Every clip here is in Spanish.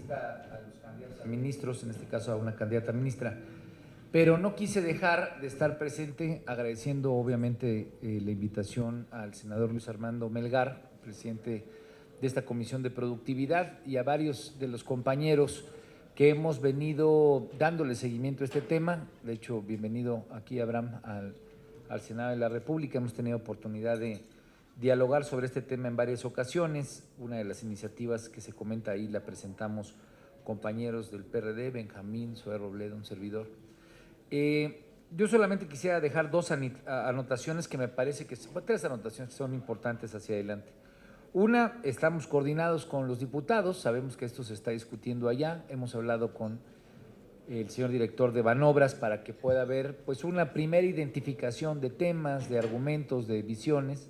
entrevista a los candidatos a ministros, en este caso a una candidata a ministra, pero no quise dejar de estar presente, agradeciendo obviamente la invitación al senador Luis Armando Melgar, presidente de esta Comisión de Productividad, y a varios de los compañeros que hemos venido dándole seguimiento a este tema. De hecho, bienvenido aquí, Abraham, al Senado de la República. Hemos tenido oportunidad de dialogar sobre este tema en varias ocasiones. Una de las iniciativas que se comenta ahí la presentamos compañeros del PRD, Benjamín, Zoé Robledo, un servidor. Yo solamente quisiera dejar dos anotaciones que me parece que, tres anotaciones que son importantes hacia adelante. Una, estamos coordinados con los diputados, sabemos que esto se está discutiendo allá, hemos hablado con el señor director de Banobras para que pueda haber pues una primera identificación de temas, de argumentos, de visiones,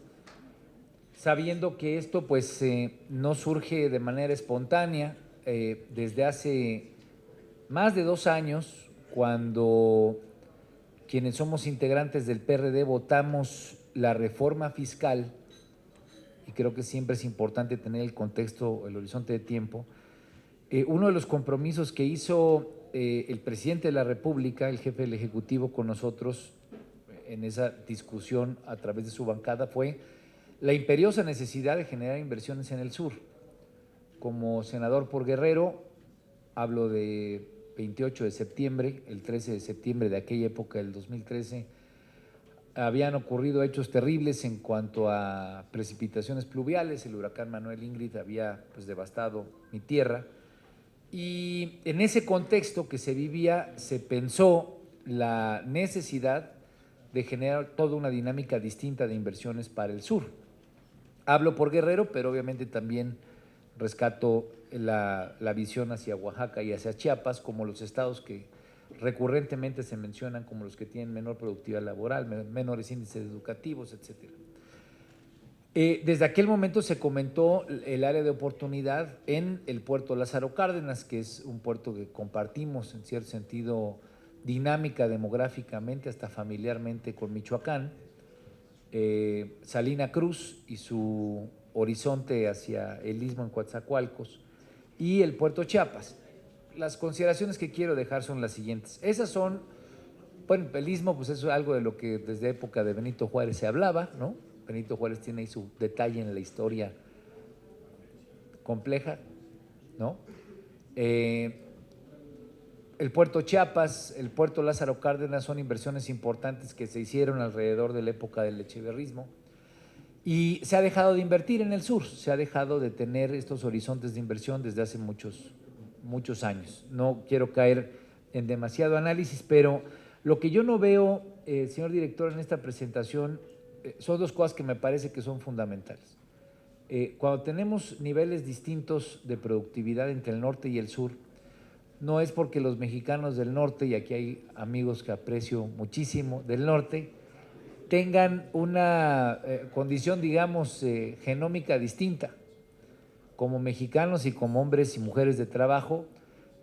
sabiendo que esto pues no surge de manera espontánea. Desde hace más de 2 años, cuando quienes somos integrantes del PRD votamos la reforma fiscal, y creo que siempre es importante tener el contexto, el horizonte de tiempo, uno de los compromisos que hizo el presidente de la República, el jefe del Ejecutivo, con nosotros en esa discusión a través de su bancada fue la imperiosa necesidad de generar inversiones en el sur. Como senador por Guerrero, hablo de 28 de septiembre, el 13 de septiembre de aquella época, del 2013, habían ocurrido hechos terribles en cuanto a precipitaciones pluviales. El huracán Manuel Ingrid había pues devastado mi tierra, y en ese contexto que se vivía se pensó la necesidad de generar toda una dinámica distinta de inversiones para el sur. Hablo por Guerrero, pero obviamente también rescato la visión hacia Oaxaca y hacia Chiapas como los estados que recurrentemente se mencionan como los que tienen menor productividad laboral, menores índices educativos, etcétera. Desde aquel momento se comentó el área de oportunidad en el puerto Lázaro Cárdenas, que es un puerto que compartimos en cierto sentido dinámica demográficamente, hasta familiarmente, con Michoacán, Salina Cruz y su horizonte hacia el istmo en Coatzacoalcos, y el puerto Chiapas. Las consideraciones que quiero dejar son las siguientes. Esas son, bueno, el istmo, pues eso es algo de lo que desde época de Benito Juárez se hablaba, ¿no? Benito Juárez tiene ahí su detalle en la historia compleja, ¿no? El puerto Chiapas, el puerto Lázaro Cárdenas son inversiones importantes que se hicieron alrededor de la época del echeverrismo, y se ha dejado de invertir en el sur, se ha dejado de tener estos horizontes de inversión desde hace muchos años. No quiero caer en demasiado análisis, pero lo que yo no veo, señor director, en esta presentación son dos cosas que me parece que son fundamentales. Cuando tenemos niveles distintos de productividad entre el norte y el sur, no es porque los mexicanos del norte, y aquí hay amigos que aprecio muchísimo del norte, tengan una condición, digamos, genómica distinta. Como mexicanos y como hombres y mujeres de trabajo,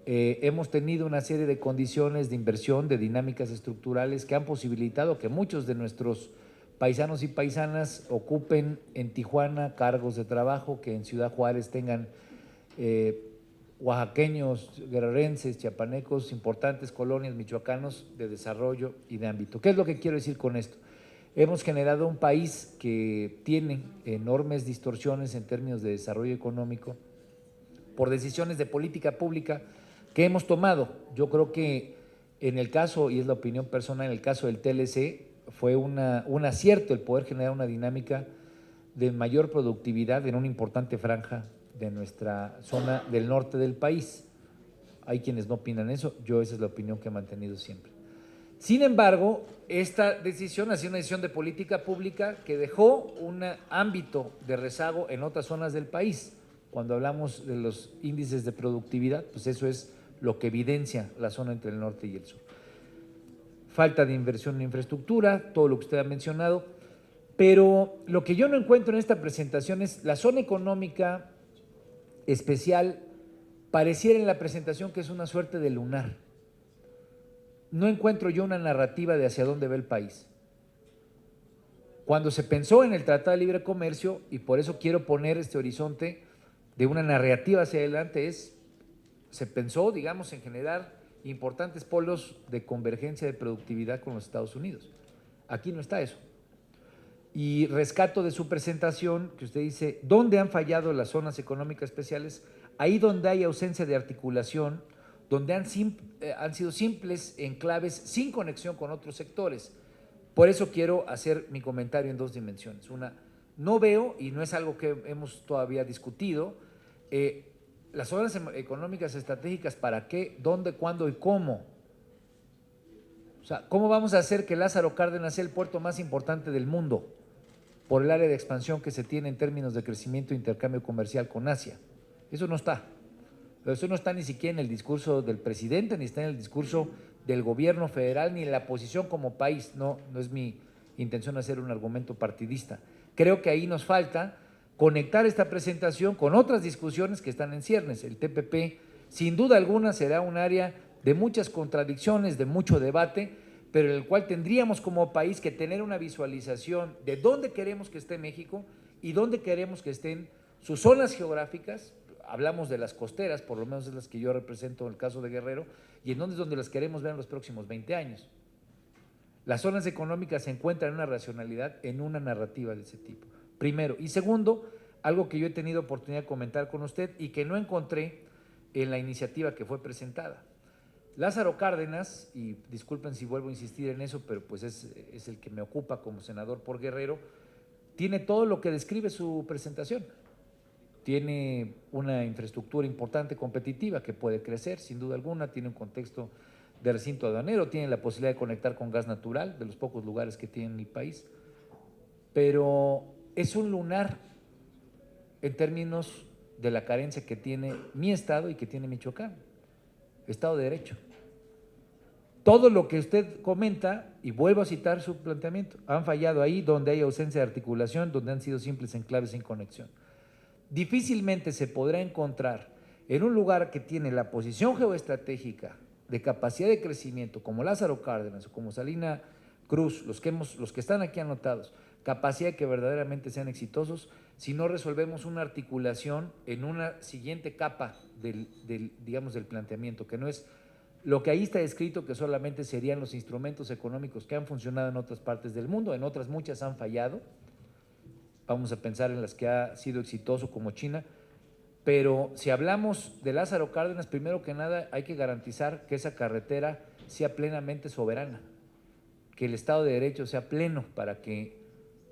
hemos tenido una serie de condiciones de inversión, de dinámicas estructurales que han posibilitado que muchos de nuestros paisanos y paisanas ocupen en Tijuana cargos de trabajo, que en Ciudad Juárez tengan oaxaqueños, guerrerenses, chiapanecos, importantes colonias michoacanos de desarrollo y de ámbito. ¿Qué es lo que quiero decir con esto? Hemos generado un país que tiene enormes distorsiones en términos de desarrollo económico por decisiones de política pública que hemos tomado. Yo creo que en el caso, y es la opinión personal, en el caso del TLC, fue un acierto el poder generar una dinámica de mayor productividad en una importante franja de nuestra zona del norte del país. Hay quienes no opinan eso, yo esa es la opinión que he mantenido siempre. Sin embargo, esta decisión ha sido una decisión de política pública que dejó un ámbito de rezago en otras zonas del país. Cuando hablamos de los índices de productividad, pues eso es lo que evidencia la zona entre el norte y el sur. Falta de inversión en infraestructura, todo lo que usted ha mencionado, pero lo que yo no encuentro en esta presentación es la zona económica especial. Pareciera en la presentación que es una suerte de lunar. No encuentro yo una narrativa de hacia dónde va el país. Cuando se pensó en el Tratado de Libre Comercio, y por eso quiero poner este horizonte de una narrativa hacia adelante, es se pensó, digamos, en generar importantes polos de convergencia de productividad con los Estados Unidos. Aquí no está eso. Y rescato de su presentación que usted dice, ¿dónde han fallado las zonas económicas especiales? Ahí donde hay ausencia de articulación, donde han sido simples enclaves sin conexión con otros sectores. Por eso quiero hacer mi comentario en dos dimensiones. Una, no veo, y no es algo que hemos todavía discutido, las zonas económicas estratégicas, ¿para qué, dónde, cuándo y cómo? O sea, ¿cómo vamos a hacer que Lázaro Cárdenas sea el puerto más importante del mundo por el área de expansión que se tiene en términos de crecimiento e intercambio comercial con Asia? Eso no está. Eso no está ni siquiera en el discurso del presidente, ni está en el discurso del gobierno federal, ni en la posición como país. No es mi intención hacer un argumento partidista. Creo que ahí nos falta conectar esta presentación con otras discusiones que están en ciernes. El TPP, sin duda alguna, será un área de muchas contradicciones, de mucho debate, pero en el cual tendríamos como país que tener una visualización de dónde queremos que esté México y dónde queremos que estén sus zonas geográficas. Hablamos de las costeras, por lo menos es las que yo represento en el caso de Guerrero, y en dónde es donde las queremos ver en los próximos 20 años. Las zonas económicas se encuentran en una racionalidad, en una narrativa de ese tipo, primero. Y segundo, algo que yo he tenido oportunidad de comentar con usted y que no encontré en la iniciativa que fue presentada. Lázaro Cárdenas, y disculpen si vuelvo a insistir en eso, pero pues es el que me ocupa como senador por Guerrero, tiene todo lo que describe su presentación. Tiene una infraestructura importante, competitiva, que puede crecer, sin duda alguna, tiene un contexto de recinto aduanero, tiene la posibilidad de conectar con gas natural, de los pocos lugares que tiene en el país, pero es un lunar en términos de la carencia que tiene mi estado y que tiene Michoacán, Estado de Derecho. Todo lo que usted comenta, y vuelvo a citar su planteamiento, han fallado ahí donde hay ausencia de articulación, donde han sido simples enclaves sin conexión. Difícilmente se podrá encontrar en un lugar que tiene la posición geoestratégica de capacidad de crecimiento, como Lázaro Cárdenas o como Salina Cruz, los que están aquí anotados, capacidad de que verdaderamente sean exitosos, si no resolvemos una articulación en una siguiente capa digamos, del planteamiento, que no es lo que ahí está escrito, que solamente serían los instrumentos económicos que han funcionado en otras partes del mundo, en otras muchas han fallado. Vamos a pensar en las que ha sido exitoso como China, pero si hablamos de Lázaro Cárdenas, primero que nada hay que garantizar que esa carretera sea plenamente soberana, que el Estado de Derecho sea pleno para que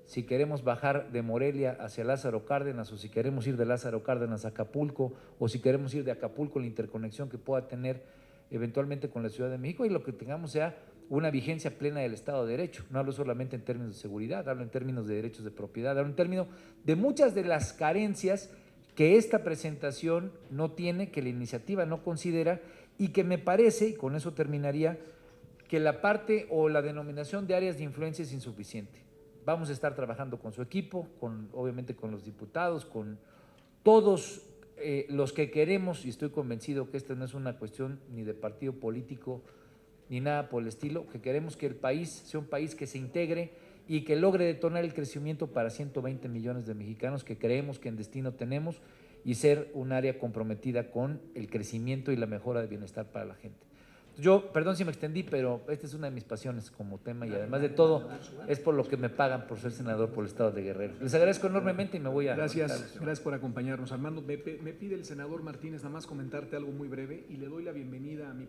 si queremos bajar de Morelia hacia Lázaro Cárdenas o si queremos ir de Lázaro Cárdenas a Acapulco o si queremos ir de Acapulco la interconexión que pueda tener eventualmente con la Ciudad de México y lo que tengamos sea una vigencia plena del Estado de Derecho. No hablo solamente en términos de seguridad, hablo en términos de derechos de propiedad, hablo en términos de muchas de las carencias que esta presentación no tiene, que la iniciativa no considera y que me parece, y con eso terminaría, que la parte o la denominación de áreas de influencia es insuficiente. Vamos a estar trabajando con su equipo, obviamente con los diputados, con todos los que queremos, y estoy convencido que esta no es una cuestión ni de partido político ni nada por el estilo, que queremos que el país sea un país que se integre y que logre detonar el crecimiento para 120 millones de mexicanos que creemos que en destino tenemos y ser un área comprometida con el crecimiento y la mejora del bienestar para la gente. Yo, perdón si me extendí, pero esta es una de mis pasiones como tema y además de todo es por lo que me pagan por ser senador por el estado de Guerrero. Les agradezco enormemente y me voy a… Gracias por acompañarnos, Armando. Me pide el senador Martínez nada más comentarte algo muy breve y le doy la bienvenida a mi